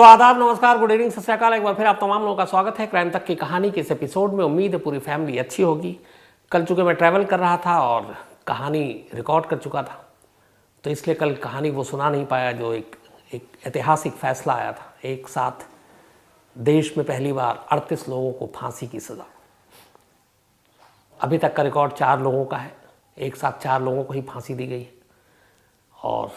तो आदाब, नमस्कार, गुड इवनिंग, सत श्री अकाल। एक बार फिर आप तमाम लोगों का स्वागत है क्राइम तक की कहानी के इस एपिसोड में। उम्मीद है पूरी फैमिली अच्छी होगी। कल चूँकि मैं ट्रैवल कर रहा था और कहानी रिकॉर्ड कर चुका था, तो इसलिए कल कहानी वो सुना नहीं पाया जो एक ऐतिहासिक फैसला आया था। एक साथ देश में पहली बार 38 लोगों को फांसी की सज़ा। अभी तक का रिकॉर्ड 4 लोगों का है। एक साथ 4 लोगों को ही फांसी दी गई है और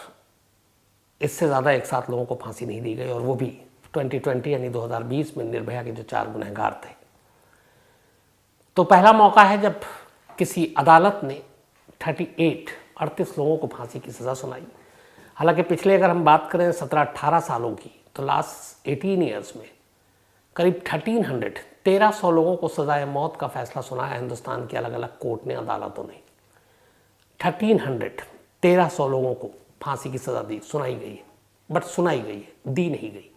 इससे ज़्यादा एक साथ लोगों को फांसी नहीं दी गई, और वो भी 2020 यानी 2020 में निर्भया के जो 4 गुनहगार थे। तो पहला मौका है जब किसी अदालत ने 38 लोगों को फांसी की सज़ा सुनाई। हालांकि पिछले अगर हम बात करें 17-18 सालों की, तो लास्ट 18 ईयर्स में करीब 1300 लोगों को सज़ाए मौत का फैसला सुनाया हिंदुस्तान की अलग अलग कोर्ट ने, अदालतों ने। 1300 लोगों को फांसी की सज़ा दी, सुनाई गई है, बट सुनाई गई है, दी नहीं गई।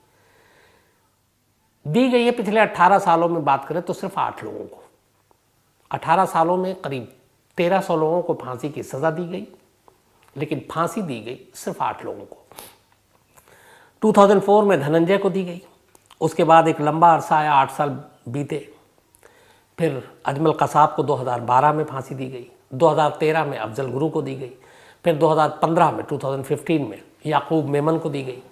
दी गई है पिछले 18 सालों में बात करें तो सिर्फ 8 लोगों को। 18 सालों में करीब 1300 लोगों को फांसी की सज़ा दी गई, लेकिन फांसी दी गई सिर्फ 8 लोगों को। 2004 में धनंजय को दी गई। उसके बाद एक लंबा अरसा आया, 8 साल बीते। फिर अजमल कसाब को 2012 में फांसी दी गई। 2013 में अफजल गुरु को दी गई। फिर 2015 में 2015 में याकूब मेमन को दी गई,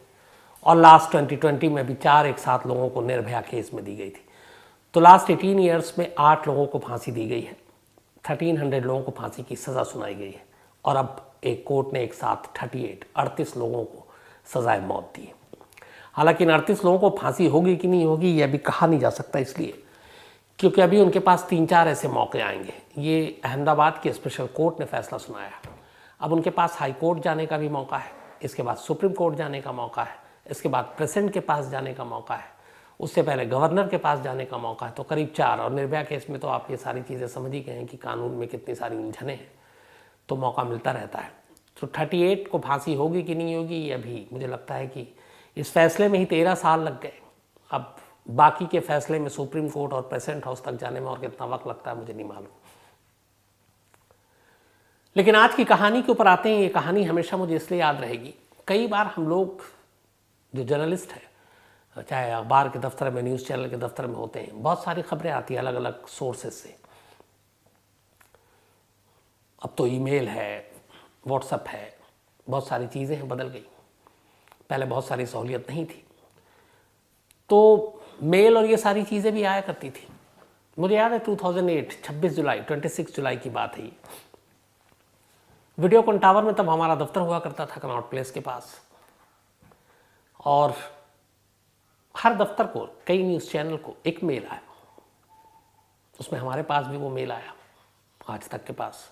और लास्ट 2020 में भी 4 एक साथ लोगों को निर्भया केस में दी गई थी। तो लास्ट 18 ईयर्स में 8 लोगों को फांसी दी गई है, 1300 लोगों को फांसी की सज़ा सुनाई गई है, और अब एक कोर्ट ने एक साथ 38 लोगों को सज़ाए मौत दी है। हालांकि इन 38 लोगों को फांसी होगी कि नहीं होगी यह अभी कहा नहीं जा सकता, इसलिए क्योंकि अभी उनके पास 3-4 ऐसे मौके आएंगे। ये अहमदाबाद की स्पेशल कोर्ट ने फैसला सुनाया। अब उनके पास हाई कोर्ट जाने का भी मौका है, इसके बाद सुप्रीम कोर्ट जाने का मौका है, इसके बाद प्रेसिडेंट के पास जाने का मौका है, उससे पहले गवर्नर के पास जाने का मौका है। तो करीब 4, और निर्भया केस में तो आप ये सारी चीज़ें समझ ही गए हैं कि कानून में कितनी सारी उलझने हैं, तो मौका मिलता रहता है। तो 38 को फांसी होगी कि नहीं होगी ये अभी मुझे लगता है कि इस फैसले में ही 13 साल लग गए। अब बाकी के फैसले में सुप्रीम कोर्ट और प्रेसिडेंट हाउस तक जाने में और कितना वक्त लगता है मुझे नहीं मालूम। लेकिन आज की कहानी के ऊपर आते हैं। ये कहानी हमेशा मुझे इसलिए याद रहेगी, कई बार हम लोग जो जर्नलिस्ट हैं, चाहे अखबार के दफ्तर में, न्यूज़ चैनल के दफ्तर में होते हैं, बहुत सारी खबरें आती हैं अलग अलग सोर्सेज से। अब तो ईमेल है, व्हाट्सएप है, बहुत सारी चीज़ें हैं, बदल गई। पहले बहुत सारी सहूलियत नहीं थी, तो मेल और ये सारी चीज़ें भी आया करती थी। मुझे याद है 2008 26 जुलाई की बात है। वीडियोकॉन टावर में तब हमारा दफ्तर हुआ करता था कनॉट प्लेस के पास, और हर दफ्तर को, कई न्यूज़ चैनल को एक मेल आया। उसमें हमारे पास भी वो मेल आया, आज तक के पास।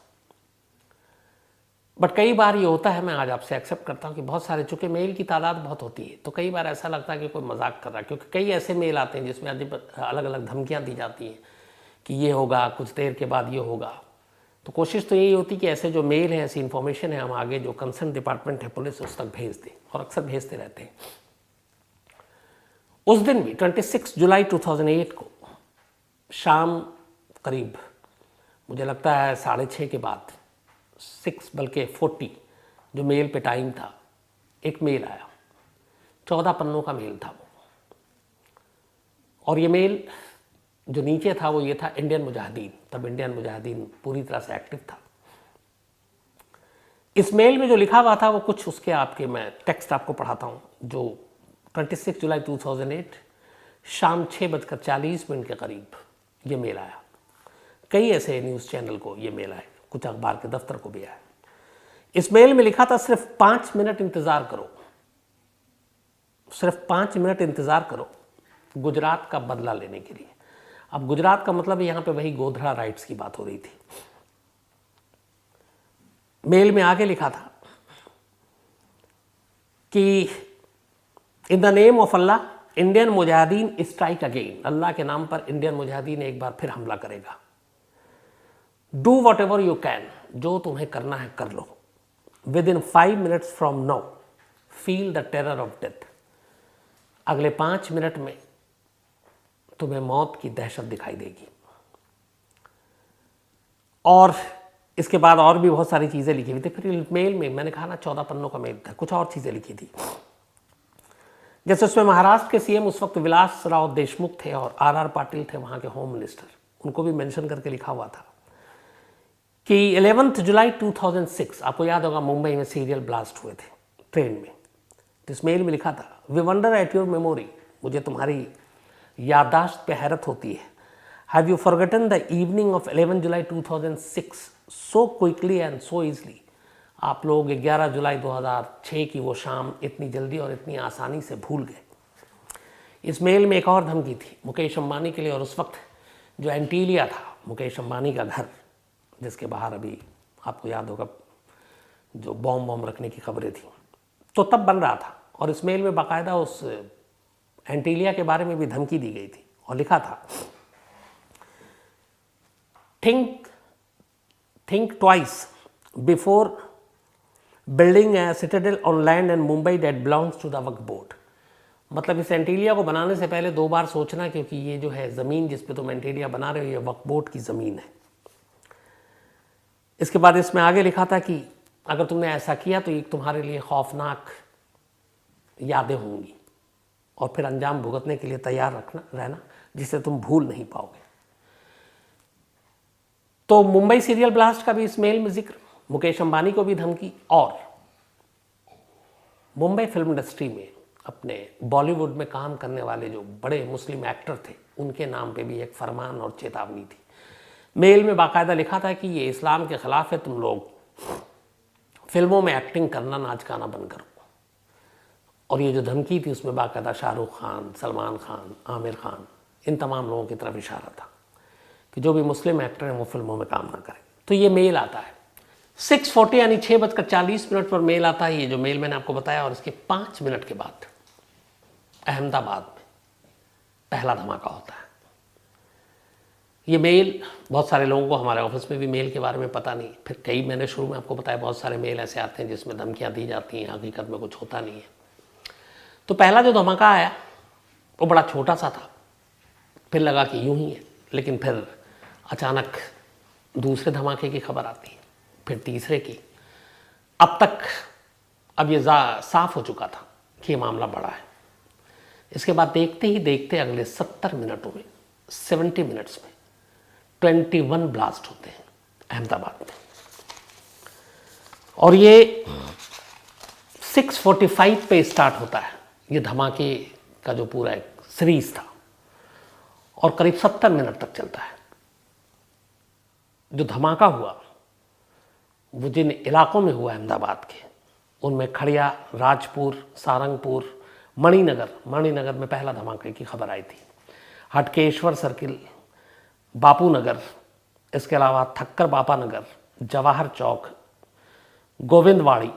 बट कई बार ये होता है, मैं आज आपसे एक्सेप्ट करता हूँ कि बहुत सारे, चूँकि मेल की तादाद बहुत होती है, तो कई बार ऐसा लगता है कि कोई मजाक कर रहा है, क्योंकि कई ऐसे मेल आते हैं जिसमें अलग अलग धमकियाँ दी जाती हैं कि ये होगा, कुछ देर के बाद ये होगा। तो कोशिश तो यही होती कि ऐसे जो मेल है, ऐसी इन्फॉर्मेशन है, हम आगे जो कंसर्न डिपार्टमेंट है पुलिस, उस तक भेज दें, और अक्सर भेजते रहते हैं। उस दिन भी 26 जुलाई 2008 को शाम करीब, मुझे लगता है 6:30 के बाद, 6 बल्कि 40 जो मेल पे टाइम था, एक मेल आया। 14 पन्नों का मेल था वो, और ये मेल जो नीचे था वो ये था इंडियन मुजाहिदीन। तब इंडियन मुजाहिदीन पूरी तरह से एक्टिव था। इस मेल में जो लिखा हुआ था वो कुछ उसके आपके, मैं टेक्स्ट आपको पढ़ाता हूँ, जो 26 जुलाई 2008 शाम 6:40 के करीब ये मेल आया। कई ऐसे न्यूज़ चैनल को ये मेल आए, कुछ अखबार के दफ्तर को भी आया। इस मेल में लिखा था, सिर्फ 5 मिनट इंतज़ार करो, सिर्फ 5 मिनट इंतज़ार करो गुजरात का बदला लेने के लिए। अब गुजरात का मतलब यहाँ पे वही गोधरा राइट्स की बात हो रही थी। मेल में आगे लिखा था कि in the name of Allah Indian Mujahideen strike again. अल्लाह के नाम पर इंडियन मुजाहिदीन एक बार फिर हमला करेगा। Do whatever you can, जो तुम्हें करना है कर लो। Within 5 minutes from now feel the terror of death. अगले 5 मिनट में तुम्हें मौत की दहशत दिखाई देगी। और इसके बाद और भी बहुत सारी चीज़ें लिखी हुई थी। फिर मेल में मैंने कहा ना 14 पन्नों का मेल था, कुछ और चीज़ें लिखी थी जैसे उसमें महाराष्ट्र के सीएम उस वक्त विलास राव देशमुख थे और आर पाटिल थे वहाँ के होम मिनिस्टर, उनको भी मेंशन करके लिखा हुआ था कि 11 जुलाई 2006, आपको याद होगा मुंबई में सीरियल ब्लास्ट हुए थे ट्रेन में। तो इस मेल में लिखा था, we wonder at your memory, मुझे तुम्हारी याददाश्त पे हैरत होती है। Have you forgotten the evening of 11 July 2006 so quickly and so easily. आप लोग 11 जुलाई 2006 की वो शाम इतनी जल्दी और इतनी आसानी से भूल गए। इस मेल में एक और धमकी थी मुकेश अंबानी के लिए, और उस वक्त जो एंटीलिया था मुकेश अंबानी का घर, जिसके बाहर अभी आपको याद होगा जो बॉम्ब रखने की खबरें थी, तो तब बन रहा था। और इस मेल में बाकायदा उस एंटीलिया के बारे में भी धमकी दी गई थी और लिखा था, think twice before building a citadel on land in Mumbai that belongs to the Waqf board. मतलब इस एंटीलिया को बनाने से पहले 2 बार सोचना, क्योंकि ये जो है ज़मीन जिस पे तुम एंटीलिया बना रहे हो ये वक्फ बोर्ड की ज़मीन है। इसके बाद इसमें आगे लिखा था कि अगर तुमने ऐसा किया तो ये तुम्हारे लिए खौफनाक यादें होंगी और फिर अंजाम भुगतने के लिए तैयार रहना जिसे तुम भूल नहीं पाओगे। तो मुंबई सीरियल ब्लास्ट का भी इस मेल में जिक्र, मुकेश अंबानी को भी धमकी, और मुंबई फिल्म इंडस्ट्री में अपने बॉलीवुड में काम करने वाले जो बड़े मुस्लिम एक्टर थे उनके नाम पे भी एक फरमान और चेतावनी थी। मेल में बाकायदा लिखा था कि ये इस्लाम के खिलाफ है, तुम लोग फिल्मों में एक्टिंग करना नाच गाना बंद करो। और ये जो धमकी थी उसमें बाकायदा शाहरुख खान, सलमान खान, आमिर खान, इन तमाम लोगों की तरफ इशारा था कि जो भी मुस्लिम एक्टर हैं वो फिल्मों में काम ना करें। तो ये मेल आता है 6:40 यानी 6:40 पर मेल आता है, ये जो मेल मैंने आपको बताया। और इसके 5 मिनट के बाद अहमदाबाद में पहला धमाका होता है। ये मेल बहुत सारे लोगों को, हमारे ऑफिस में भी मेल के बारे में पता नहीं, फिर कई मैंने शुरू में आपको बताया बहुत सारे मेल ऐसे आते हैं जिसमें धमकियाँ दी जाती हैं, हकीकत में कुछ होता नहीं है। तो पहला जो धमाका आया वो बड़ा छोटा सा था, फिर लगा कि यूं ही है, लेकिन फिर अचानक दूसरे धमाके की खबर आती है, फिर तीसरे की। अब ये साफ हो चुका था कि ये मामला बड़ा है। इसके बाद देखते ही देखते अगले 70 मिनटों में, 70 मिनट्स में 21 ब्लास्ट होते हैं अहमदाबाद में। और ये 6:45 पे स्टार्ट होता है ये धमाके का जो पूरा एक सीरीज था, और करीब 70 मिनट तक चलता है। जो धमाका हुआ वो जिन इलाकों में हुआ अहमदाबाद के, उनमें खड़िया, राजपुर, सारंगपुर, मणिनगर में पहला धमाके की खबर आई थी। हटकेश्वर सर्किल, बापू नगर, इसके अलावा थक्कर बापा नगर, जवाहर चौक, गोविंदवाड़ी,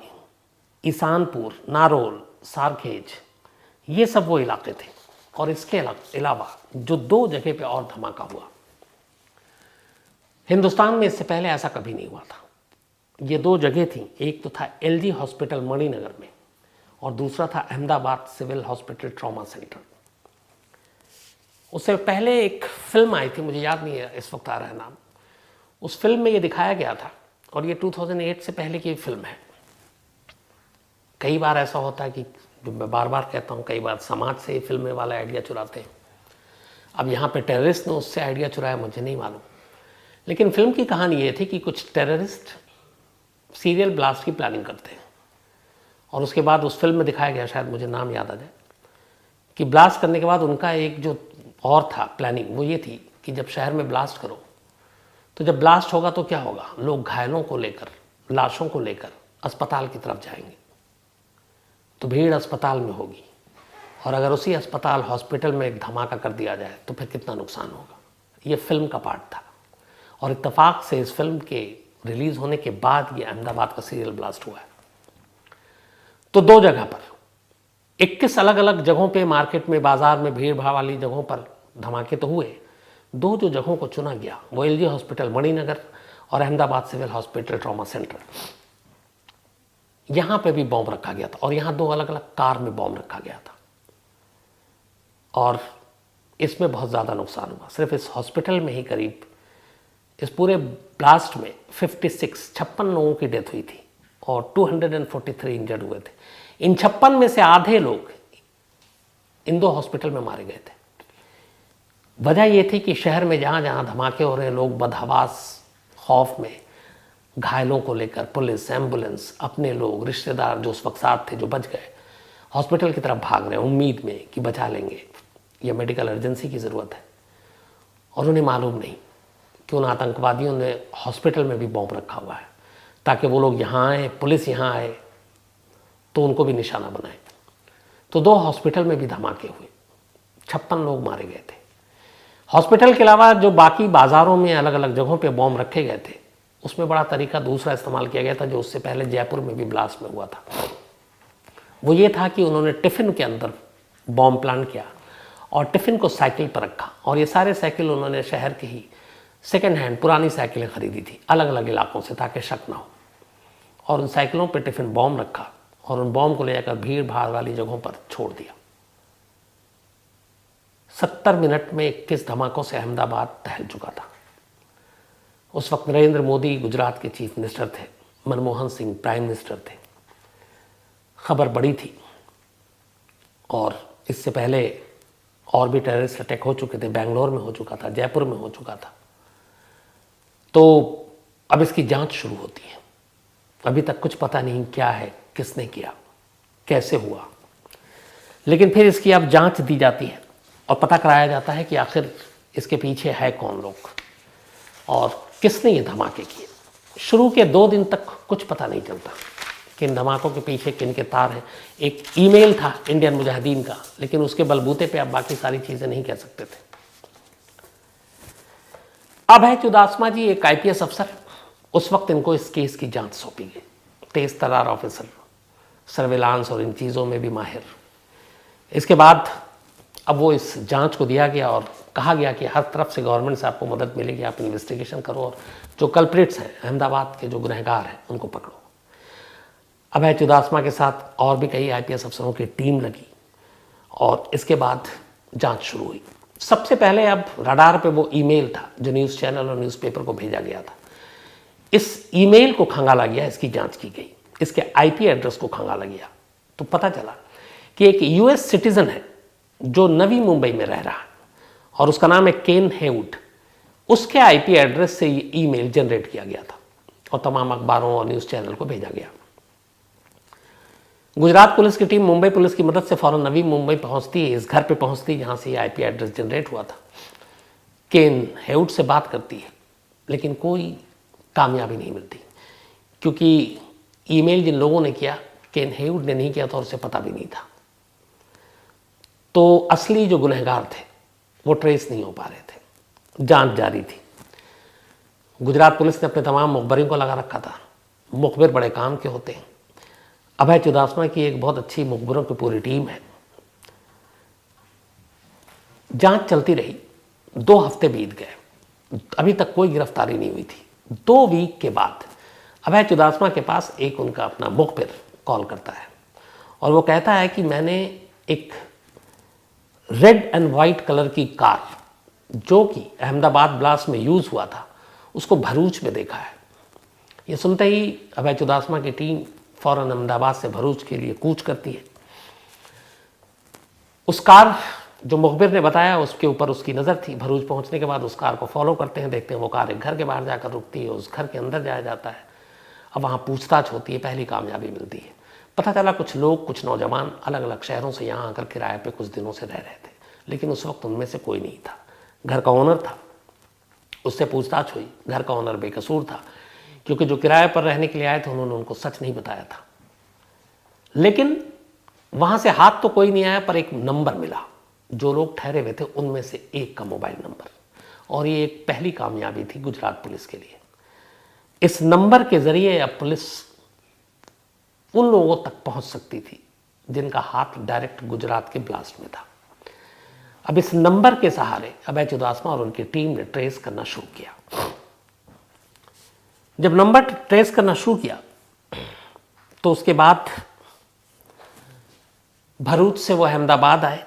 ईसानपुर, नारोल, सारखेज, ये सब वो इलाके थे। और इसके अलावा जो 2 जगह पे और धमाका हुआ, हिंदुस्तान में इससे पहले ऐसा कभी नहीं हुआ था। ये 2 जगह थी, एक तो था LG हॉस्पिटल मणिनगर में और दूसरा था Ahmedabad civil hospital trauma centre. उससे पहले एक फिल्म आई थी, मुझे याद नहीं है इस वक्त आ रहा है नाम, उस फिल्म में ये दिखाया गया था, और ये 2008 से पहले की फिल्म है। कई बार ऐसा होता है कि मैं बार बार कहता हूँ, कई बार समाज से फिल्में वाले आइडिया चुराते हैं। अब यहाँ पे टेररिस्ट ने उससे आइडिया चुराया, मुझे नहीं मालूम, लेकिन फिल्म की कहानी ये थी कि कुछ टेररिस्ट सीरियल ब्लास्ट की प्लानिंग करते हैं, और उसके बाद उस फिल्म में दिखाया गया, शायद मुझे नाम याद आ जाए, कि ब्लास्ट करने के बाद उनका एक जो और था प्लानिंग, वो ये थी कि जब शहर में ब्लास्ट करो तो जब ब्लास्ट होगा तो क्या होगा, लोग घायलों को लेकर, लाशों को लेकर अस्पताल की तरफ जाएंगे, तो भीड़ अस्पताल में होगी, और अगर उसी अस्पताल हॉस्पिटल में एक धमाका कर दिया जाए तो फिर कितना नुकसान होगा। ये फिल्म का पार्ट था, और इत्तेफाक से इस फिल्म के रिलीज होने के बाद ये अहमदाबाद का सीरियल ब्लास्ट हुआ है। तो 2 जगह पर 21 अलग अलग जगहों पे, मार्केट में, बाजार में, भीड़ भाड़ वाली जगहों पर धमाके तो हुए। 2 जो जगहों को चुना गया वो LG हॉस्पिटल मणिनगर और Ahmedabad civil hospital trauma centre, यहाँ पे भी बॉम्ब रखा गया था, और यहाँ 2 अलग अलग कार में बॉम्ब रखा गया था, और इसमें बहुत ज़्यादा नुकसान हुआ। सिर्फ इस हॉस्पिटल में ही करीब, इस पूरे ब्लास्ट में 56 लोगों की डेथ हुई थी और 243 इंजर्ड हुए थे। इन 56 में से आधे लोग इन 2 हॉस्पिटल में मारे गए थे। वजह ये थी कि शहर में जहाँ जहाँ धमाके हो रहे हैं, लोग बदहवास खौफ में घायलों को लेकर पुलिस, एम्बुलेंस, अपने लोग, रिश्तेदार जो उस वक्त साथ थे जो बच गए, हॉस्पिटल की तरफ भाग रहे हैं उम्मीद में कि बचा लेंगे या मेडिकल अर्जेंसी की ज़रूरत है। और उन्हें मालूम नहीं कि उन आतंकवादियों ने हॉस्पिटल में भी बॉम्ब रखा हुआ है ताकि वो लोग यहाँ आए, पुलिस यहाँ आए तो उनको भी निशाना बनाए। तो 2 हॉस्पिटल में भी धमाके हुए, 56 लोग मारे गए थे। हॉस्पिटल के अलावा जो बाकी बाज़ारों में अलग अलग जगहों पे बॉम्ब रखे गए थे, उसमें बड़ा तरीका दूसरा इस्तेमाल किया गया था जो उससे पहले जयपुर में भी ब्लास्ट में हुआ था। वो ये था कि उन्होंने टिफ़िन के अंदर बॉम्ब प्लांट किया और टिफ़िन को साइकिल पर रखा, और ये सारे साइकिल उन्होंने शहर के ही सेकेंड हैंड पुरानी साइकिलें खरीदी थी अलग अलग इलाकों से ताकि शक ना हो, और उन साइकिलों पर टिफ़िन बॉम्ब रखा और उन बॉम्ब को लेकर भीड़ भाड़ वाली जगहों पर छोड़ दिया। 70 मिनट में 21 धमाकों से अहमदाबाद दहल चुका था। उस वक्त नरेंद्र मोदी गुजरात के चीफ मिनिस्टर थे, मनमोहन सिंह प्राइम मिनिस्टर थे। खबर बड़ी थी और इससे पहले और भी टेररिस्ट अटैक हो चुके थे, बेंगलोर में हो चुका था, जयपुर में हो चुका था। तो अब इसकी जांच शुरू होती है। अभी तक कुछ पता नहीं क्या है, किसने किया, कैसे हुआ, लेकिन फिर इसकी अब जांच दी जाती है और पता कराया जाता है कि आखिर इसके पीछे है कौन लोग और किसने ये धमाके किए। शुरू के 2 दिन तक कुछ पता नहीं चलता कि इन धमाकों के पीछे किन के तार हैं। एक ईमेल था इंडियन मुजाहिदीन का, लेकिन उसके बलबूते पे अब बाकी सारी चीज़ें नहीं कह सकते थे। अभय चुदासमा जी एक IPS अफसर, उस वक्त इनको इस केस की जांच सौंपी गई। तेज तर्रार ऑफिसर, सर्विलांस और इन चीज़ों में भी माहिर। इसके बाद अब वो इस जांच को दिया गया और कहा गया कि हर तरफ से गवर्नमेंट से आपको मदद मिलेगी, आप इन्वेस्टिगेशन करो और जो कल्प्रिट्स हैं, अहमदाबाद के जो गुनहगार हैं, उनको पकड़ो। अभय चुदासमा के साथ और भी कई IPS अफसरों की टीम लगी और इसके बाद जांच शुरू हुई। सबसे पहले अब रडार पे वो ईमेल था जो न्यूज़ चैनल और न्यूज़पेपर को भेजा गया था। इस ईमेल को खंगाला गया, इसकी जांच की गई, इसके IP एड्रेस को खंगाला गया तो पता चला कि एक US सिटीजन है जो नवी मुंबई में रह रहा है और उसका नाम है केन हेउड। उसके IP एड्रेस से ये ईमेल जनरेट किया गया था और तमाम अखबारों और न्यूज़ चैनल को भेजा गया। गुजरात पुलिस की टीम मुंबई पुलिस की मदद से फ़ौरन नवी मुंबई पहुंचती है, इस घर पे पहुंचती है जहां से ये IP एड्रेस जनरेट हुआ था। केन हेउड से बात करती है लेकिन कोई कामयाबी नहीं मिलती क्योंकि ईमेल जिन लोगों ने किया केन हेउड ने नहीं किया था और उसे पता भी नहीं था। तो असली जो गुनहगार थे वो ट्रेस नहीं हो पा रहे थे। जांच जारी थी। गुजरात पुलिस ने अपने तमाम मुखबरों को लगा रखा था। मुखबिर बड़े काम के होते हैं। अभय चुदासमा की एक बहुत अच्छी मुखबरों की पूरी टीम है। जांच चलती रही, 2 हफ्ते बीत गए, अभी तक कोई गिरफ्तारी नहीं हुई थी। 2 वीक के बाद अभय चुदासमा के पास एक उनका अपना मुखबिर कॉल करता है और वो कहता है कि मैंने एक रेड एंड वाइट कलर की कार जो कि अहमदाबाद ब्लास्ट में यूज़ हुआ था उसको भरूच में देखा है। ये सुनते ही अभय चुदासमा की टीम फ़ौरन अहमदाबाद से भरूच के लिए कूच करती है। उस कार जो मुखबिर ने बताया उसके ऊपर उसकी नज़र थी। भरूच पहुंचने के बाद उस कार को फॉलो करते हैं, देखते हैं वो कार एक घर के बाहर जाकर रुकती है, उस घर के अंदर जाया जाता है। अब वहाँ पूछताछ होती है, पहली कामयाबी मिलती है। पता चला कुछ लोग, कुछ नौजवान अलग अलग शहरों से यहाँ आकर किराए पे कुछ दिनों से रह रहे थे, लेकिन उस वक्त उनमें से कोई नहीं था। घर का ओनर था, उससे पूछताछ हुई। घर का ओनर बेकसूर था क्योंकि जो किराए पर रहने के लिए आए थे उन्होंने उनको सच नहीं बताया था। लेकिन वहाँ से हाथ तो कोई नहीं आया, पर एक नंबर मिला। जो लोग ठहरे हुए थे उनमें से एक का मोबाइल नंबर, और ये एक पहली कामयाबी थी गुजरात पुलिस के लिए। इस नंबर के ज़रिए अब पुलिस उन लोगों तक पहुंच सकती थी जिनका हाथ डायरेक्ट गुजरात के ब्लास्ट में था। अब इस नंबर के सहारे अभय चुदासमा और उनकी टीम ने ट्रेस करना शुरू किया। जब नंबर ट्रेस करना शुरू किया तो उसके बाद भरूच से वो अहमदाबाद आए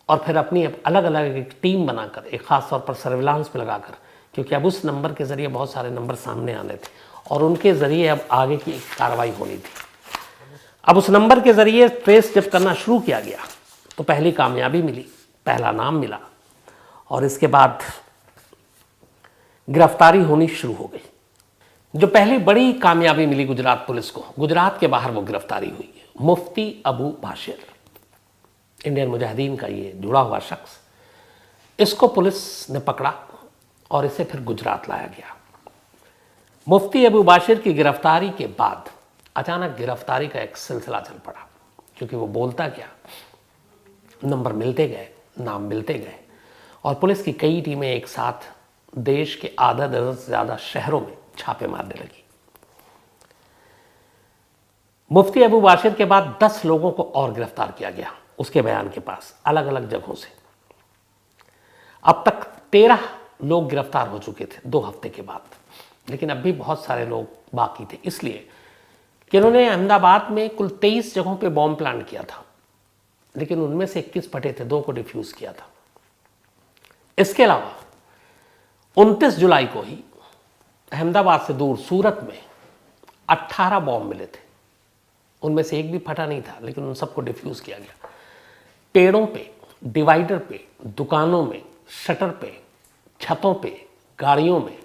और फिर अपनी अलग अलग एक टीम बनाकर, एक ख़ास तौर पर सर्विलांस पे लगाकर, क्योंकि अब उस नंबर के ज़रिए बहुत सारे नंबर सामने आने थे और उनके ज़रिए अब आगे की एक कार्रवाई होनी थी। अब उस नंबर के ज़रिए ट्रेस जब करना शुरू किया गया तो पहली कामयाबी मिली, पहला नाम मिला, और इसके बाद गिरफ्तारी होनी शुरू हो गई। जो पहली बड़ी कामयाबी मिली गुजरात पुलिस को, गुजरात के बाहर वो गिरफ्तारी हुई। मुफ्ती अबू बाशिर, इंडियन मुजाहिदीन का ये जुड़ा हुआ शख्स, इसको पुलिस ने पकड़ा और इसे फिर गुजरात लाया गया। मुफ्ती अबू बाशिर की गिरफ्तारी के बाद अचानक गिरफ्तारी का एक सिलसिला चल पड़ा, क्योंकि वो बोलता क्या, नंबर मिलते गए, नाम मिलते गए, और पुलिस की कई टीमें एक साथ देश के आधा दर्जन से ज़्यादा शहरों में छापे मारने लगी। मुफ्ती अबू बाशिर के बाद 10 लोगों को और गिरफ्तार किया गया उसके बयान के पास, अलग अलग जगहों से। अब तक 13 लोग गिरफ्तार हो चुके थे 2 हफ्ते के बाद, लेकिन अब भी बहुत सारे लोग बाकी थे, इसलिए कि उन्होंने अहमदाबाद में कुल 23 जगहों पे बॉम्ब प्लांट किया था, लेकिन उनमें से 21 फटे थे, 2 को डिफ्यूज किया था। इसके अलावा 29 जुलाई को ही अहमदाबाद से दूर सूरत में 18 बॉम्ब मिले थे, उनमें से एक भी फटा नहीं था, लेकिन उन सबको डिफ्यूज किया गया। पेड़ों पे, डिवाइडर पे, दुकानों में, शटर पे, छतों पे, गाड़ियों में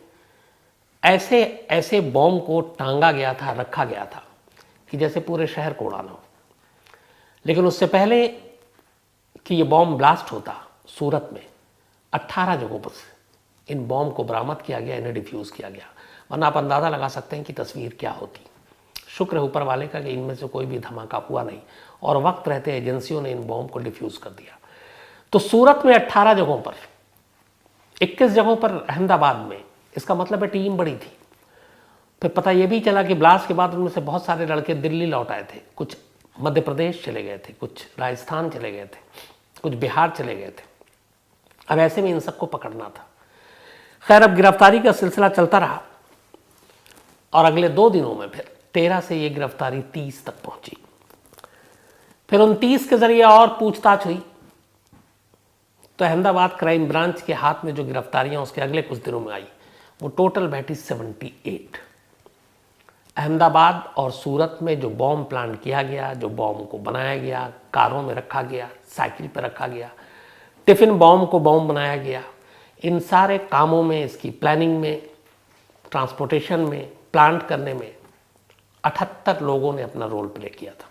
ऐसे ऐसे बॉम्ब को टांगा गया था, रखा गया था कि जैसे पूरे शहर को उड़ाना हो। लेकिन उससे पहले कि ये बॉम्ब ब्लास्ट होता, सूरत में 18 जगहों पर से इन बॉम्ब को बरामद किया गया, इन्हें डिफ्यूज़ किया गया, वरना आप अंदाज़ा लगा सकते हैं कि तस्वीर क्या होती। शुक्र है ऊपर वाले का कि इनमें से कोई भी धमाका हुआ नहीं, और वक्त रहते एजेंसियों ने इन बॉम्ब को डिफ्यूज़ कर दिया। तो सूरत में 18 जगहों पर, 21 जगहों पर अहमदाबाद में, इसका मतलब है टीम बड़ी थी। फिर पता ये भी चला कि ब्लास्ट के बाद उनमें से बहुत सारे लड़के दिल्ली लौट आए थे, कुछ मध्य प्रदेश चले गए थे, कुछ राजस्थान चले गए थे, कुछ बिहार चले गए थे। अब ऐसे में इन सबको पकड़ना था। खैर, अब गिरफ्तारी का सिलसिला चलता रहा, और अगले 2 दिनों में फिर 13 से ये गिरफ्तारी 30 तक पहुंची। फिर उन 30 के जरिए और पूछताछ हुई, तो अहमदाबाद क्राइम ब्रांच के हाथ में जो गिरफ्तारियां उसके अगले कुछ दिनों में आई, वो टोटल बैठी 78। अहमदाबाद और सूरत में जो बॉम्ब प्लांट किया गया, जो बॉम्ब को बनाया गया, कारों में रखा गया, साइकिल पर रखा गया, टिफिन बॉम्ब को बॉम्ब बनाया गया, इन सारे कामों में, इसकी प्लानिंग में, ट्रांसपोर्टेशन में, प्लांट करने में 78 लोगों ने अपना रोल प्ले किया था।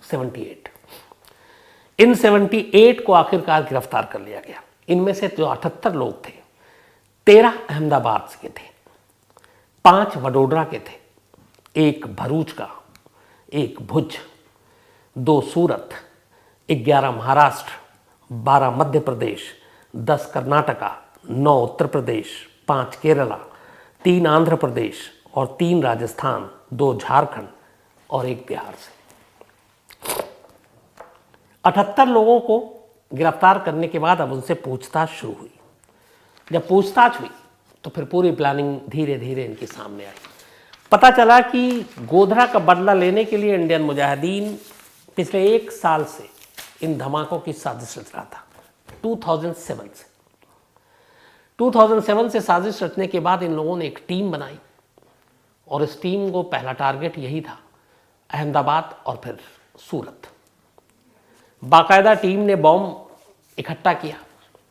78। इन 78 को आखिरकार गिरफ्तार कर लिया गया। इनमें से जो 78 लोग थे, 13 अहमदाबाद के थे, 5 वडोदरा के थे, 1 भरूच का, 1 भुज, 2 सूरत, 11 महाराष्ट्र, 12 मध्य प्रदेश, 10 कर्नाटका, 9 उत्तर प्रदेश, 5 केरला, 3 आंध्र प्रदेश और 3 राजस्थान, 2 झारखंड और 1 बिहार से। 78 लोगों को गिरफ्तार करने के बाद अब उनसे पूछताछ शुरू हुई। जब पूछताछ हुई तो फिर पूरी प्लानिंग धीरे धीरे इनके सामने आई। पता चला कि गोधरा का बदला लेने के लिए इंडियन मुजाहिदीन पिछले 1 साल से इन धमाकों की साजिश रच रहा था। 2007 से साजिश रचने के बाद इन लोगों ने एक टीम बनाई, और इस टीम को पहला टारगेट यही था, अहमदाबाद और फिर सूरत। बाकायदा टीम ने बॉम्ब इकट्ठा किया,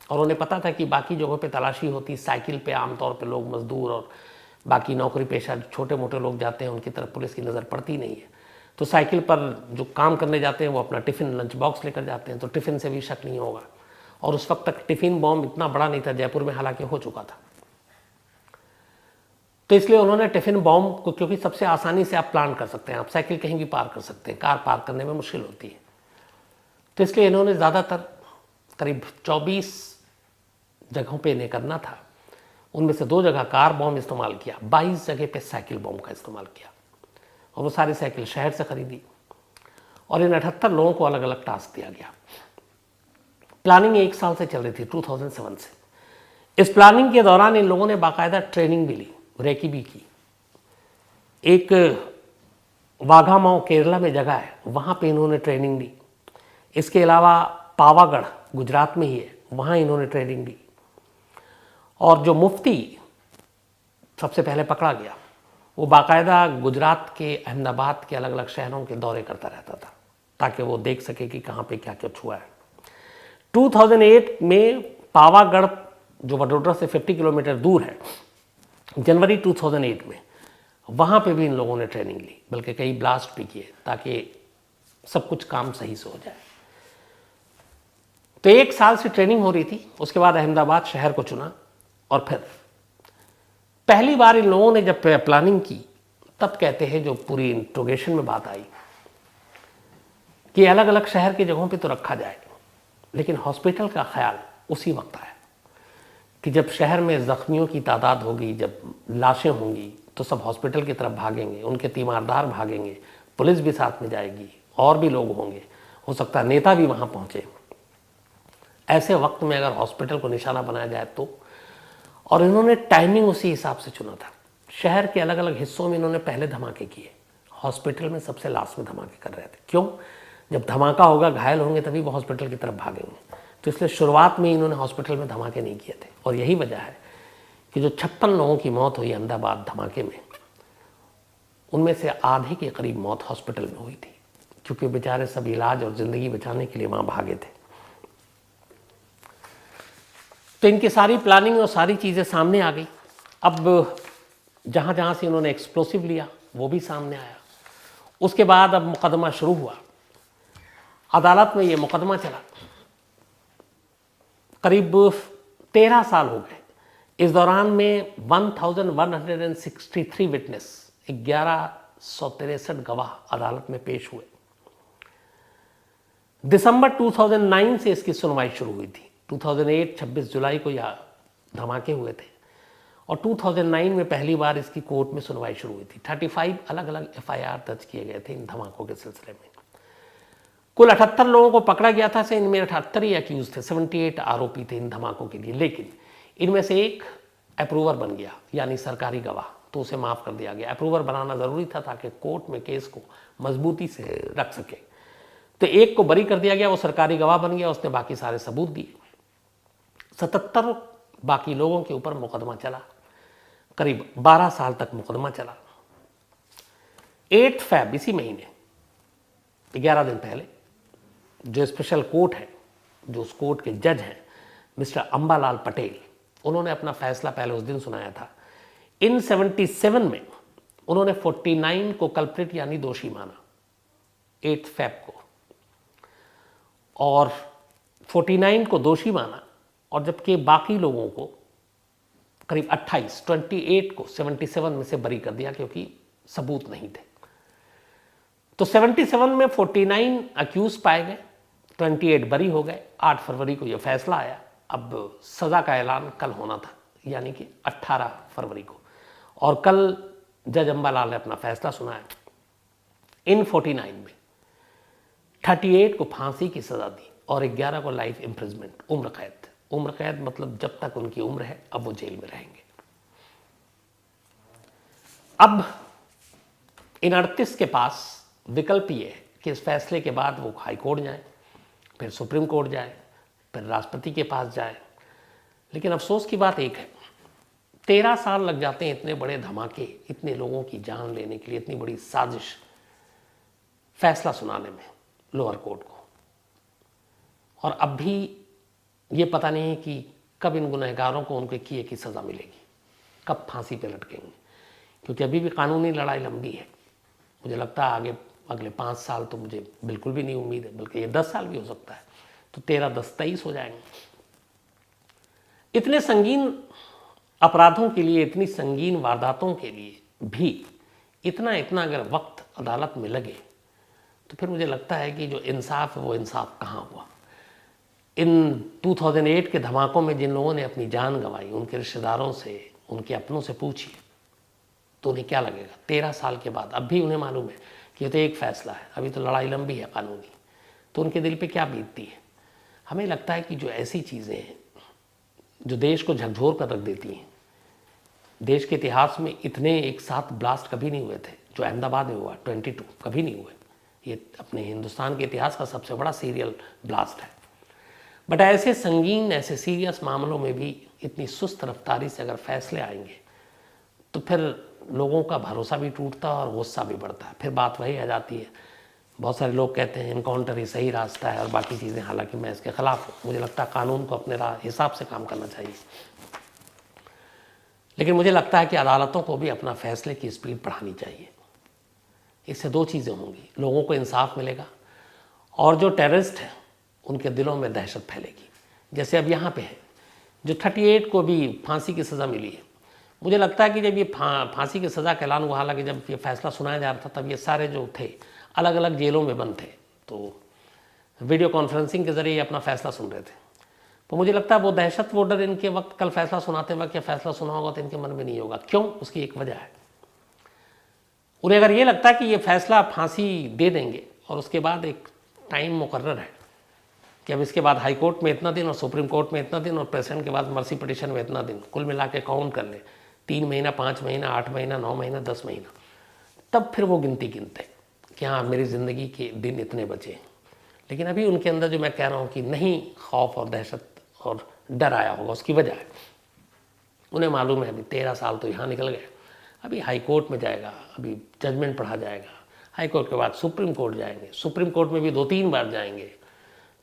और उन्हें पता था कि बाकी जगहों पे तलाशी होती, साइकिल पे आमतौर पे लोग, मजदूर और बाकी नौकरी पेशा छोटे मोटे लोग जाते हैं, उनकी तरफ पुलिस की नज़र पड़ती नहीं है। तो साइकिल पर जो काम करने जाते हैं वो अपना टिफ़िन, लंच बॉक्स लेकर जाते हैं, तो टिफ़िन से भी शक नहीं होगा। और उस वक्त तक टिफ़िन बॉम्ब इतना बड़ा नहीं था, जयपुर में हालांकि हो चुका था। तो इसलिए उन्होंने टिफ़िन बॉम्ब को, क्योंकि सबसे आसानी से आप प्लान कर सकते हैं, आप साइकिल कहीं भी पार कर सकते हैं, कार पार करने में मुश्किल होती है, तो इसलिए इन्होंने ज़्यादातर करीब 24 जगहों पे इन्हें करना था। उनमें से 2 जगह कार बॉम्ब इस्तेमाल किया, 22 जगह पे साइकिल बॉम्ब का इस्तेमाल किया, और वो सारी साइकिल शहर से खरीदी। और इन 78 लोगों को अलग अलग टास्क दिया गया। प्लानिंग 1 साल से चल रही थी, 2007 से। इस प्लानिंग के दौरान इन लोगों ने बाकायदा ट्रेनिंग भी ली, रेकी भी की। एक वाघामाऊ केरला में जगह है, वहाँ पे इन्होंने ट्रेनिंग ली। इसके अलावा पावागढ़ गुजरात में ही है, वहाँ इन्होंने ट्रेनिंग ली। और जो मुफ्ती सबसे पहले पकड़ा गया, वो बाकायदा गुजरात के, अहमदाबाद के अलग अलग शहरों के दौरे करता रहता था, ताकि वो देख सके कि कहाँ पे क्या कुछ हुआ है। 2008 में पावागढ़ जो वडोदरा से 50 किलोमीटर दूर है, जनवरी 2008 में वहाँ पे भी इन लोगों ने ट्रेनिंग ली, बल्कि कई ब्लास्ट भी किए ताकि सब कुछ काम सही से हो जाए। तो 1 साल से ट्रेनिंग हो रही थी। उसके बाद अहमदाबाद शहर को चुना और फिर पहली बार इन लोगों ने जब प्लानिंग की तब कहते हैं, जो पूरी इंट्रोगेशन में बात आई कि अलग अलग शहर की जगहों पे तो रखा जाए, लेकिन हॉस्पिटल का ख्याल उसी वक्त आया कि जब शहर में जख्मियों की तादाद होगी, जब लाशें होंगी, तो सब हॉस्पिटल की तरफ भागेंगे, उनके तीमारदार भागेंगे, पुलिस भी साथ में जाएगी, और भी लोग होंगे, हो सकता है नेता भी वहाँ पहुँचे। ऐसे वक्त में अगर हॉस्पिटल को निशाना बनाया जाए तो, और इन्होंने टाइमिंग उसी हिसाब से चुना था। शहर के अलग अलग हिस्सों में इन्होंने पहले धमाके किए, हॉस्पिटल में सबसे लास्ट में धमाके कर रहे थे। क्यों? जब धमाका होगा, घायल होंगे, तभी वो हॉस्पिटल की तरफ भागेंगे। तो इसलिए शुरुआत में इन्होंने हॉस्पिटल में धमाके नहीं किए थे। और यही वजह है कि जो 56 लोगों की मौत हुई अहमदाबाद धमाके में, उनमें से आधे के करीब मौत हॉस्पिटल में हुई थी, क्योंकि बेचारे सब इलाज और ज़िंदगी बचाने के लिए वहाँ भागे थे। तो इनकी सारी प्लानिंग और सारी चीज़ें सामने आ गई। अब जहाँ जहाँ से इन्होंने एक्सप्लोसिव लिया वो भी सामने आया। उसके बाद अब मुकदमा शुरू हुआ, अदालत में ये मुकदमा चला। करीब 13 साल हो गए। इस दौरान में 1163 विटनेस, 1163 गवाह अदालत में पेश हुए। दिसंबर 2009 से इसकी सुनवाई शुरू हुई थी। 2008 26 जुलाई को यह धमाके हुए थे और 2009 में पहली बार इसकी कोर्ट में सुनवाई शुरू हुई थी। 35 अलग अलग FIR दर्ज किए गए थे इन धमाकों के सिलसिले में। कुल 78 लोगों को पकड़ा गया था। से इनमें 78 ही अक्यूज थे, 78 आरोपी थे इन धमाकों के लिए। लेकिन इनमें से एक अप्रूवर बन गया, यानी सरकारी गवाह, तो उसे माफ़ कर दिया गया। अप्रूवर बनाना ज़रूरी था ताकि कोर्ट में केस को मजबूती से रख सके। तो एक को बरी कर दिया गया, वो सरकारी गवाह बन गया, उसने बाकी सारे सबूत दिए। 77 बाकी लोगों के ऊपर मुकदमा चला, करीब 12 साल तक मुकदमा चला। 8 फरवरी इसी महीने, 11 दिन पहले, जो स्पेशल कोर्ट है, जो उस कोर्ट के जज हैं मिस्टर अंबालाल पटेल, उन्होंने अपना फैसला पहले उस दिन सुनाया था। इन 77 में उन्होंने 49 को कल्प्रिट यानी दोषी माना 8 फरवरी को, और 49 को दोषी माना, और जबकि बाकी लोगों को करीब 28 को 77 में से बरी कर दिया क्योंकि सबूत नहीं थे। तो 77 में 49 अक्यूज पाए गए, 28 बरी हो गए। 8 फरवरी को यह फैसला आया। अब सज़ा का ऐलान कल होना था, यानी कि 18 फरवरी को, और कल जज अंबालाल ने अपना फैसला सुनाया। इन 49 में 38 को फांसी की सज़ा दी और 11 को लाइफ इम्प्रिजमेंट, उम्र कैद। उम्र कैद मतलब जब तक उनकी उम्र है अब वो जेल में रहेंगे। अब इन 38 के पास विकल्प ये है कि इस फैसले के बाद वो हाई कोर्ट जाए, फिर सुप्रीम कोर्ट जाए, फिर राष्ट्रपति के पास जाए। लेकिन अफसोस की बात एक है, 13 साल लग जाते हैं इतने बड़े धमाके, इतने लोगों की जान लेने के लिए, इतनी बड़ी साजिश फैसला सुनाने में लोअर कोर्ट को। और अब भी ये पता नहीं है कि कब इन गुनहगारों को उनके किए की सज़ा मिलेगी, कब फांसी पे लटकेंगे, क्योंकि अभी भी कानूनी लड़ाई लंबी है। मुझे लगता है आगे अगले 5 साल तो मुझे बिल्कुल भी नहीं उम्मीद है, बल्कि ये 10 साल भी हो सकता है। तो 13, 10, 23 हो जाएंगे। इतने संगीन अपराधों के लिए, इतनी संगीन वारदातों के लिए भी इतना अगर वक्त अदालत में लगे तो फिर मुझे लगता है कि जो इंसाफ है वो इंसाफ कहाँ हुआ। इन 2008 के धमाकों में जिन लोगों ने अपनी जान गंवाई, उनके रिश्तेदारों से, उनके अपनों से पूछिए तो उन्हें क्या लगेगा 13 साल के बाद। अब भी उन्हें मालूम है कि ये तो एक फैसला है, अभी तो लड़ाई लंबी है कानूनी, तो उनके दिल पे क्या बीतती है। हमें लगता है कि जो ऐसी चीज़ें हैं जो देश को झकझोर कर रख देती हैं, देश के इतिहास में इतने एक साथ ब्लास्ट कभी नहीं हुए थे जो अहमदाबाद में हुआ, 22 कभी नहीं हुए। ये अपने हिंदुस्तान के इतिहास का सबसे बड़ा सीरियल ब्लास्ट है। बट ऐसे संगीन, ऐसे सीरियस मामलों में भी इतनी सुस्त रफ्तारी से अगर फैसले आएंगे तो फिर लोगों का भरोसा भी टूटता है और गुस्सा भी बढ़ता है। फिर बात वही आ जाती है बहुत सारे लोग कहते हैं इनकाउंटर ही सही रास्ता है और बाकी चीज़ें, हालांकि मैं इसके खिलाफ हूँ। मुझे लगता है कानून को अपने हिसाब से काम करना चाहिए, लेकिन मुझे लगता है कि अदालतों को भी अपना फैसले की स्पीड बढ़ानी चाहिए। इससे दो चीज़ें होंगी, लोगों को इंसाफ मिलेगा और जो टेररिस्ट हैं उनके दिलों में दहशत फैलेगी। जैसे अब यहाँ पे है जो 38 को भी फांसी की सज़ा मिली है। मुझे लगता है कि जब ये फांसी की सज़ा का ऐलान हुआ, हालांकि जब ये फैसला सुनाया जा रहा था तब ये सारे जो थे अलग अलग जेलों में बंद थे, तो वीडियो कॉन्फ्रेंसिंग के ज़रिए अपना फैसला सुन रहे थे। तो मुझे लगता है वो दहशत, वो डर इनके वक्त कल फैसला सुनाते वक्त या फैसला सुना होगा तो इनके मन में नहीं होगा। क्यों? उसकी एक वजह है, उन्हें अगर ये लगता है कि ये फैसला फांसी दे देंगे और उसके बाद एक टाइम मुकर्रर है कि अब इसके बाद हाई कोर्ट में इतना दिन और सुप्रीम कोर्ट में इतना दिन और प्रेसिडेंट के बाद मर्सी पिटीशन में इतना दिन, कुल मिला के काउंट कर ले 3 महीना, 5 महीना, 8 महीना, 9 महीना, 10 महीना, तब फिर वो गिनती गिनते कि हाँ मेरी ज़िंदगी के दिन इतने बचे। लेकिन अभी उनके अंदर जो मैं कह रहा हूँ कि नहीं खौफ और दहशत और डर आया होगा, उसकी वजह है उन्हें मालूम है अभी 13 साल तो यहाँ निकल गए, अभी हाई कोर्ट में जाएगा, अभी जजमेंट पढ़ा जाएगा, हाई कोर्ट के बाद सुप्रीम कोर्ट जाएंगे, सुप्रीम कोर्ट में भी 2-3 बार जाएंगे,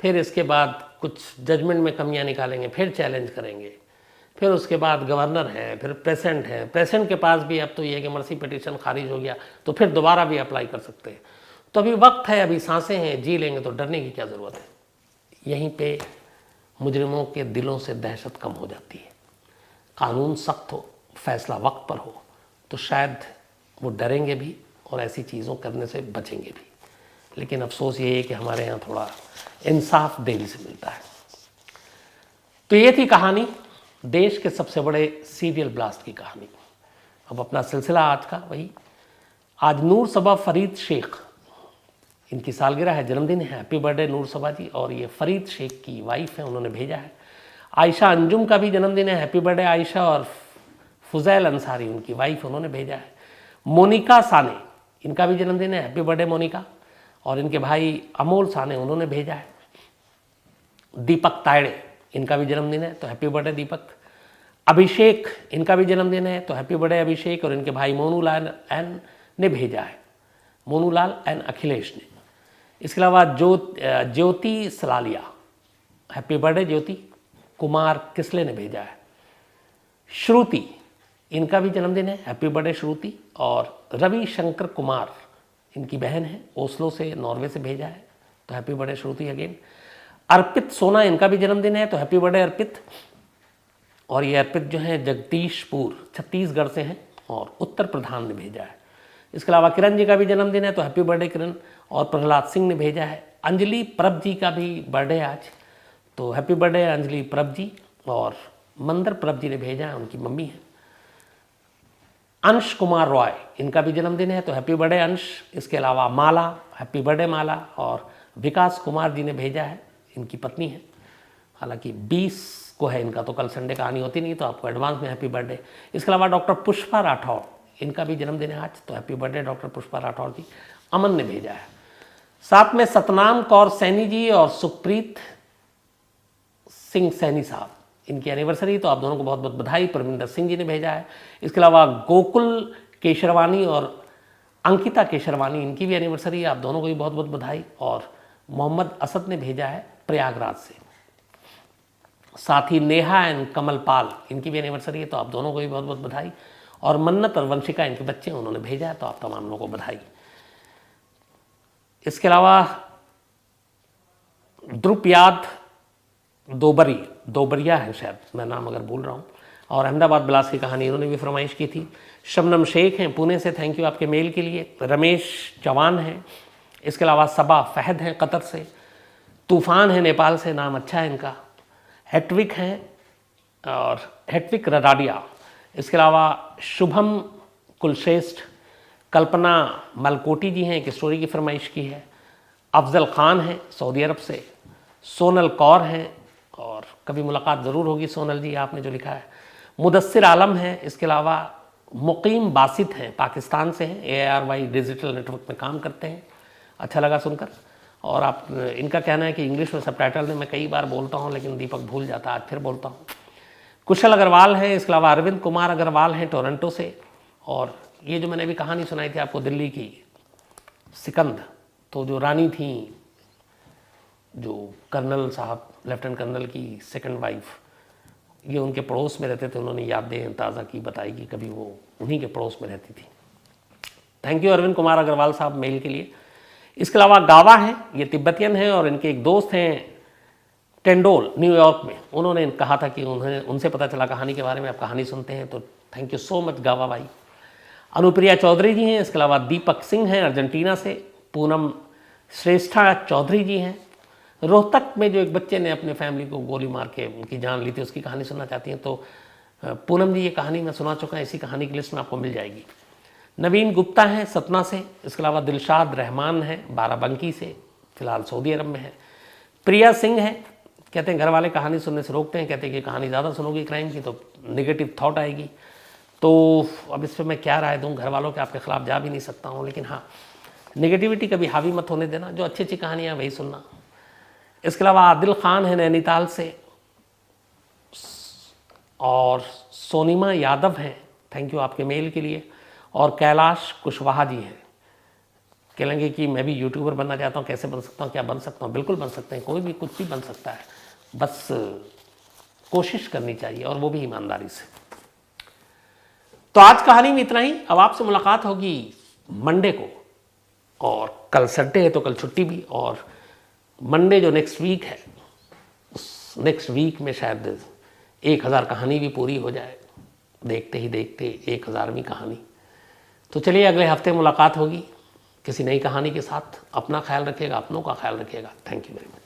फिर इसके बाद कुछ जजमेंट में कमियां निकालेंगे, फिर चैलेंज करेंगे, फिर उसके बाद गवर्नर है, फिर प्रेसिडेंट है, प्रेसिडेंट के पास भी अब तो ये है कि मर्सी पिटीशन खारिज हो गया तो फिर दोबारा भी अप्लाई कर सकते हैं। तो अभी वक्त है, अभी सांसें हैं, जी लेंगे, तो डरने की क्या ज़रूरत है। यहीं पे मुजरिमों के दिलों से दहशत कम हो जाती है। कानून सख्त हो, फैसला वक्त पर हो, तो शायद वो डरेंगे भी और ऐसी चीज़ों करने से बचेंगे भी। लेकिन अफसोस ये है कि हमारे यहाँ थोड़ा इंसाफ देरी से मिलता है। तो ये थी कहानी, देश के सबसे बड़े सीरियल ब्लास्ट की कहानी। अब अपना सिलसिला आज का वही, आज नूर सबा फरीद शेख, इनकी सालगिरह है, जन्मदिन है, हैप्पी बर्थडे नूर सबा जी। और ये फरीद शेख की वाइफ है, उन्होंने भेजा है। आयशा अंजुम का भी जन्मदिन है, हैप्पी बर्थडे आयशा। और फुजैल अंसारी उनकी वाइफ, उन्होंने भेजा है। मोनिका साने, इनका भी जन्मदिन है, हैप्पी बर्थडे मोनिका। और इनके भाई अमोल साने, उन्होंने भेजा है। दीपक तायड़े, इनका भी जन्मदिन है, तो हैप्पी बर्थडे दीपक। अभिषेक, इनका भी जन्मदिन है, तो हैप्पी बर्थडे अभिषेक। और इनके भाई मोनूलाल एन ने भेजा है, मोनूलाल एन अखिलेश ने। इसके अलावा ज्योति सलालिया, हैप्पी बर्थडे ज्योति। कुमार किसले ने भेजा है। श्रुति, इनका भी जन्मदिन है, हैप्पी बर्थडे श्रुति। और रवि शंकर कुमार, इनकी बहन है, ओस्लो से, नॉर्वे से भेजा है, तो हैप्पी बर्थडे श्रुति अगेन। अर्पित सोना, इनका भी जन्मदिन है, तो हैप्पी बर्थडे अर्पित। और ये अर्पित जो है जगदीशपुर छत्तीसगढ़ से हैं और उत्तर प्रधान ने भेजा है। इसके अलावा किरण जी का भी जन्मदिन है, तो हैप्पी बर्थडे किरण। और प्रहलाद सिंह ने भेजा है। अंजलि प्रभ जी का भी बर्थडे आज, तो हैप्पी बर्थडे अंजलि प्रभ जी। और मंदर प्रभ जी ने भेजा है, उनकी मम्मी है। अंश कुमार रॉय, इनका भी जन्मदिन है, तो हैप्पी बर्थडे अंश। इसके अलावा माला, हैप्पी बर्थडे माला। और विकास कुमार जी ने भेजा है, इनकी पत्नी है, हालांकि 20 को है इनका, तो कल संडे कहानी होती नहीं, तो आपको एडवांस में हैप्पी बर्थडे। इसके अलावा डॉक्टर पुष्पा राठौड़, इनका भी जन्मदिन है आज, तो happy birthday doctor Pushpa Rathore ji. Aman ने भेजा है। साथ में सतनाम कौर सैनी जी और सुखप्रीत सिंह सैनी साहब, इनकी एनिवर्सरी, तो आप दोनों को बहुत बहुत बधाई। परमिंदर सिंह जी ने भेजा है। इसके अलावा गोकुल केशरवानी और अंकिता केशरवानी, इनकी भी एनिवर्सरी, आप दोनों को भी बहुत बहुत बधाई। और मोहम्मद असद ने भेजा है प्रयागराज से। साथ ही नेहा एंड कमल पाल, इनकी भी एनिवर्सरी है, तो आप दोनों को भी बहुत बहुत बधाई। और मन्नत और वंशिका, इनके बच्चे, उन्होंने भेजा है, तो आप तमाम लोगों को बधाई। इसके अलावा द्रुपयाद दोबरिया है शायद, मैं नाम अगर भूल रहा हूँ, और अहमदाबाद ब्लास्ट की कहानी इन्होंने भी फरमाइश की थी। शबनम शेख हैं पुणे से, थैंक यू आपके मेल के लिए। रमेश चौहान हैं। इसके अलावा सबा फहद हैं कतर से। तूफ़ान है नेपाल से, नाम अच्छा है इनका। हेटविक हैं और हेटविक रडाडिया। इसके अलावा शुभम कुलश्रेष्ठ, कल्पना मलकोटी जी हैं, एक स्टोरी की फरमाइश की है। अफजल ख़ान हैं सऊदी अरब से। सोनल कौर हैं, और कभी मुलाकात ज़रूर होगी सोनल जी, आपने जो लिखा है। मुदस्सिर आलम हैं। इसके अलावा मुकीम बासित हैं, पाकिस्तान से हैं, ARY डिजिटल नेटवर्क में काम करते हैं, अच्छा लगा सुनकर। और आप, इनका कहना है कि इंग्लिश में सबटाइटल में मैं कई बार बोलता हूँ लेकिन दीपक भूल जाता, आज फिर बोलता हूँ। कुशल अग्रवाल हैं। इसके अलावा अरविंद कुमार अग्रवाल हैं टोरंटो से। और ये जो मैंने अभी कहानी सुनाई थी आपको दिल्ली की, सिकंद, तो जो रानी थी, जो कर्नल साहब, लेफ्टिनेंट कर्नल की सेकंड वाइफ, ये उनके पड़ोस में रहते थे। उन्होंने यादें ताज़ा की, बताई कि कभी वो उन्हीं के पड़ोस में रहती थी। थैंक यू अरविंद कुमार अग्रवाल साहब मेल के लिए। इसके अलावा गावा हैं, ये तिब्बतियन हैं और इनके एक दोस्त हैं टेंडोल न्यूयॉर्क में। उन्होंने कहा था कि उनसे पता चला कहानी के बारे में, आप कहानी सुनते हैं, तो थैंक यू सो मच गावा भाई। अनुप्रिया चौधरी जी हैं। इसके अलावा दीपक सिंह हैं अर्जेंटीना से। पूनम श्रेष्ठा चौधरी जी हैं। रोहतक में जो एक बच्चे ने अपने फैमिली को गोली मार के उनकी जान ली थी, उसकी कहानी सुनना चाहती हैं तो पूनम जी, ये कहानी मैं सुना चुका है, इसी कहानी की लिस्ट में आपको मिल जाएगी। नवीन गुप्ता हैं सतना से। इसके अलावा दिलशाद रहमान हैं बाराबंकी से, फ़िलहाल सऊदी अरब में है। प्रिया सिंह है, कहते हैं घर वाले कहानी सुनने से रोकते हैं, कहते हैं कि कहानी ज़्यादा सुनोगी क्राइम की तो नेगेटिव थॉट आएगी। तो अब इस पर मैं क्या राय दूँ, घर वालों के आपके ख़िलाफ़ जा भी नहीं सकता हूँ, लेकिन हाँ, नेगेटिविटी कभी हावी मत होने देना, जो अच्छी अच्छी कहानियाँ वही सुनना। इसके अलावा आदिल खान है नैनीताल से और सोनिमा यादव हैं, थैंक यू आपके मेल के लिए। और कैलाश कुशवाहा जी हैं, कहेंगे कि मैं भी यूट्यूबर बनना चाहता हूँ, कैसे बन सकता हूँ, क्या बन सकता हूँ? बिल्कुल बन सकते हैं, कोई भी कुछ भी बन सकता है, बस कोशिश करनी चाहिए और वो भी ईमानदारी से। तो आज कहानी में इतना ही। अब आपसे मुलाकात होगी मंडे को, और कल संडे है तो कल छुट्टी भी, और मंडे जो नेक्स्ट वीक है, उस नेक्स्ट वीक में शायद 1000 कहानी भी पूरी हो जाए, देखते ही देखते 1000वीं कहानी। तो चलिए अगले हफ्ते मुलाकात होगी किसी नई कहानी के साथ। अपना ख्याल रखिएगा, अपनों का ख्याल रखिएगा। Thank you very much.